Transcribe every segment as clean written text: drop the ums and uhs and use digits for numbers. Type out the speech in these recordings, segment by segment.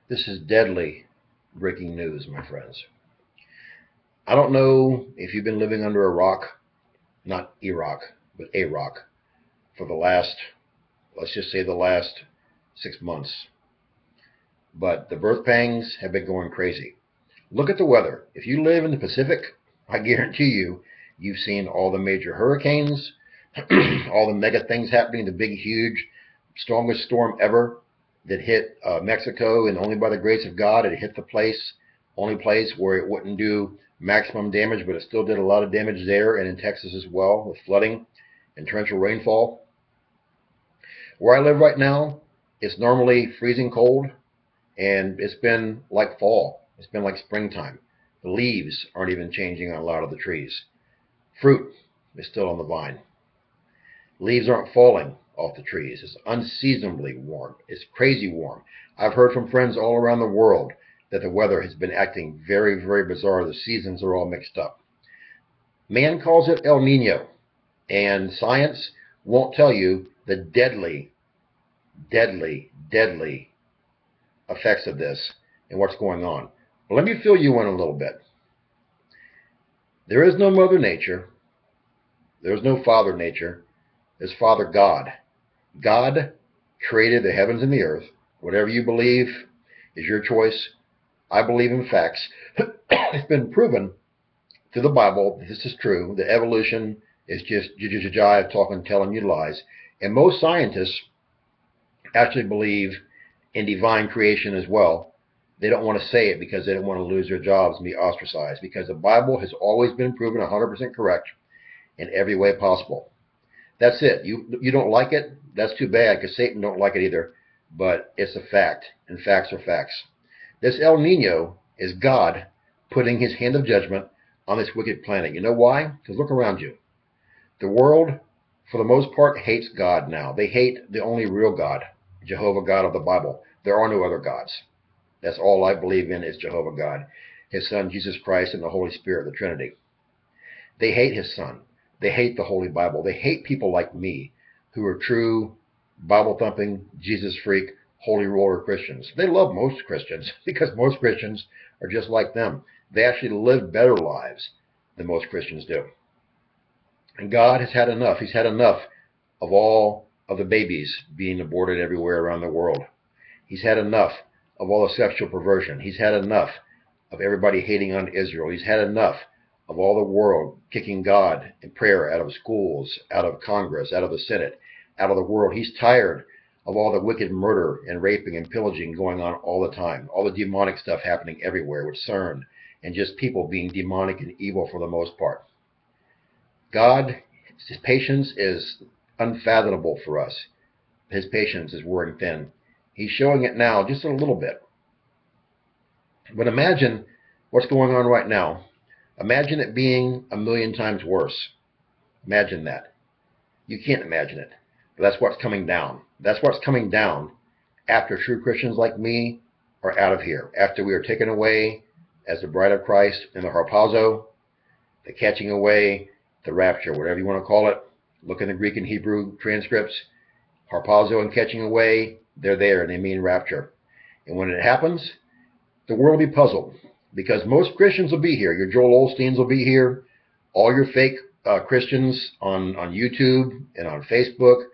This is deadly breaking news, my friends. I don't know if you've been living under a rock, not Iraq, but a rock, for the last, let's just say the last 6 months. But the birth pangs have been going crazy. Look at the weather. If you live in the Pacific, I guarantee you've seen all the major hurricanes, all the mega things happening, the big, huge, strongest storm ever that hit Mexico, and only by the grace of God it hit the only place where it wouldn't do maximum damage, but it still did a lot of damage there and in Texas as well with flooding and torrential rainfall. Where I live right now, it's normally freezing cold, and it's been like fall. It's been like springtime. The leaves aren't even changing on a lot of the trees. Fruit is still on the vine. Leaves aren't falling off the trees. It's unseasonably warm. It's crazy warm. I've heard from friends all around the world that the weather has been acting very, very bizarre. The seasons are all mixed up. Man calls it El Nino, and science won't tell you the deadly, deadly, deadly effects of this and what's going on. But let me fill you in a little bit. There is no Mother Nature. There's no Father Nature. There's Father God. God created the heavens and the earth. Whatever you believe is your choice. I believe in facts. It's been proven through the Bible this is true. The evolution is just jive talking, telling you lies. And most scientists actually believe in divine creation as well. They don't want to say it because they don't want to lose their jobs and be ostracized, because the Bible has always been proven 100% correct in every way possible. That's it. You don't like it? That's too bad, because Satan don't like it either. But it's a fact, and facts are facts. This El Nino is God putting his hand of judgment on this wicked planet. You know why? Because look around you. The world, for the most part, hates God now. They hate the only real God, Jehovah God of the Bible. There are no other gods. That's all I believe in is Jehovah God, his Son, Jesus Christ, and the Holy Spirit, the Trinity. They hate his Son. They hate the Holy Bible. They hate people like me who are true Bible-thumping, Jesus-freak, holy roller Christians. They love most Christians because most Christians are just like them. They actually live better lives than most Christians do. And God has had enough. He's had enough of all of the babies being aborted everywhere around the world. He's had enough of all the sexual perversion. He's had enough of everybody hating on Israel. He's had enough of all the world kicking God and prayer out of schools, out of Congress, out of the Senate, out of the world. He's tired of all the wicked murder and raping and pillaging going on all the time, all the demonic stuff happening everywhere with CERN, and just people being demonic and evil for the most part. God, his patience is unfathomable for us. His patience is wearing thin. He's showing it now just a little bit. But imagine what's going on right now. Imagine it being a million times worse. Imagine that. You can't imagine it. But that's what's coming down. That's what's coming down after true Christians like me are out of here. After we are taken away as the bride of Christ in the harpazo, the catching away, the rapture, whatever you want to call it. Look in the Greek and Hebrew transcripts. Harpazo and catching away, they're there, and they mean rapture. And when it happens, the world will be puzzled, because most Christians will be here. Your Joel Osteens will be here. All your fake Christians on YouTube and on Facebook,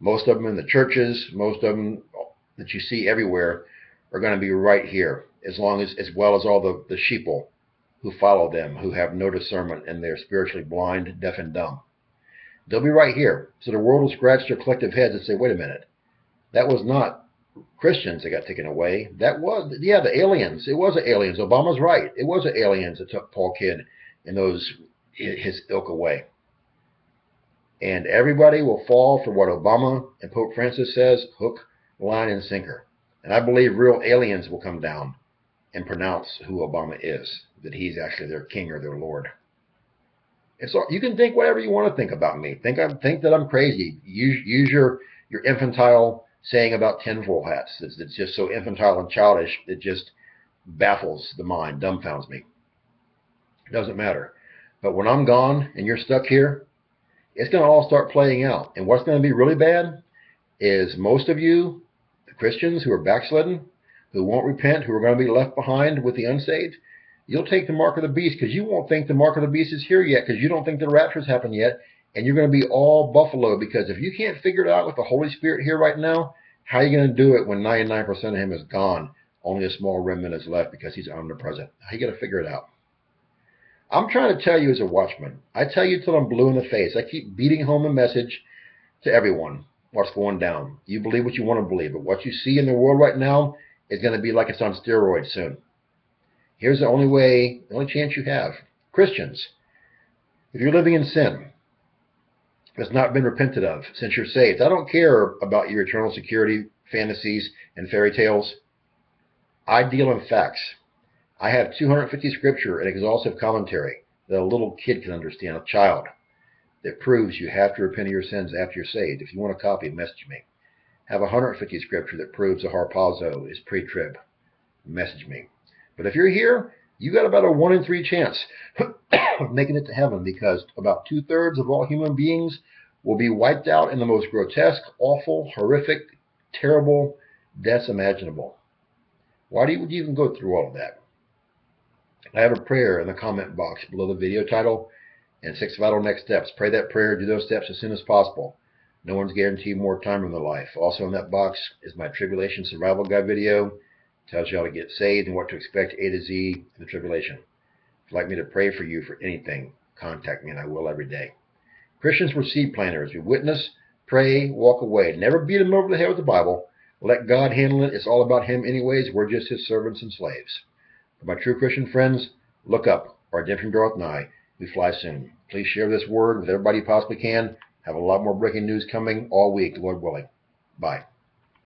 most of them in the churches, most of them that you see everywhere, are going to be right here, as well as all the sheeple who follow them, who have no discernment, and they're spiritually blind, deaf, and dumb. They'll be right here. So the world will scratch their collective heads and say, wait a minute, that was not Christians that got taken away. That was, the aliens. It was the aliens. Obama's right. It was the aliens that took Paul Kidd and his ilk away. And everybody will fall for what Obama and Pope Francis says, hook, line, and sinker. And I believe real aliens will come down and pronounce who Obama is, that he's actually their king or their lord. And so you can think whatever you want to think about me. Think that I'm crazy. Use your infantile saying about tinfoil hats. It's just so infantile and childish. It just baffles the mind, dumbfounds me. It doesn't matter. But when I'm gone and you're stuck here, it's going to all start playing out. And what's going to be really bad is most of you, the Christians who are backslidden, who won't repent, who are going to be left behind with the unsaved, you'll take the mark of the beast because you won't think the mark of the beast is here yet because you don't think the rapture's happened yet, and you're going to be all buffalo because if you can't figure it out with the Holy Spirit here right now, how are you going to do it when 99% of him is gone? Only a small remnant is left because he's omnipresent. How are you going to figure it out? I'm trying to tell you as a watchman. I tell you till I'm blue in the face. I keep beating home the message to everyone what's going down. You believe what you want to believe, but what you see in the world right now is going to be like it's on steroids soon. Here's the only way, the only chance you have. Christians, if you're living in sin that's not been repented of since you're saved, I don't care about your eternal security fantasies and fairy tales. I deal in facts. I have 250 scripture and exhaustive commentary that a little kid can understand, a child, that proves you have to repent of your sins after you're saved. If you want a copy, message me. Have 150 scripture that proves the harpazo is pre-trib. Message me. But if you're here, you got about a 1 in 3 chance of making it to heaven because about 2/3 of all human beings will be wiped out in the most grotesque, awful, horrific, terrible deaths imaginable. Why would you even go through all of that? I have a prayer in the comment box below the video title and 6 vital next steps. Pray that prayer, do those steps as soon as possible. No one's guaranteed more time in their life. Also in that box is my Tribulation Survival Guide video. Tells you how to get saved and what to expect A to Z in the tribulation. If you'd like me to pray for you for anything, contact me and I will every day. Christians were seed planters. We witness, pray, walk away. Never beat them over the head with the Bible. Let God handle it. It's all about him anyways. We're just his servants and slaves. For my true Christian friends, look up. Our redemption draweth nigh. We fly soon. Please share this word with everybody you possibly can. Have a lot more breaking news coming all week, Lord willing. Bye.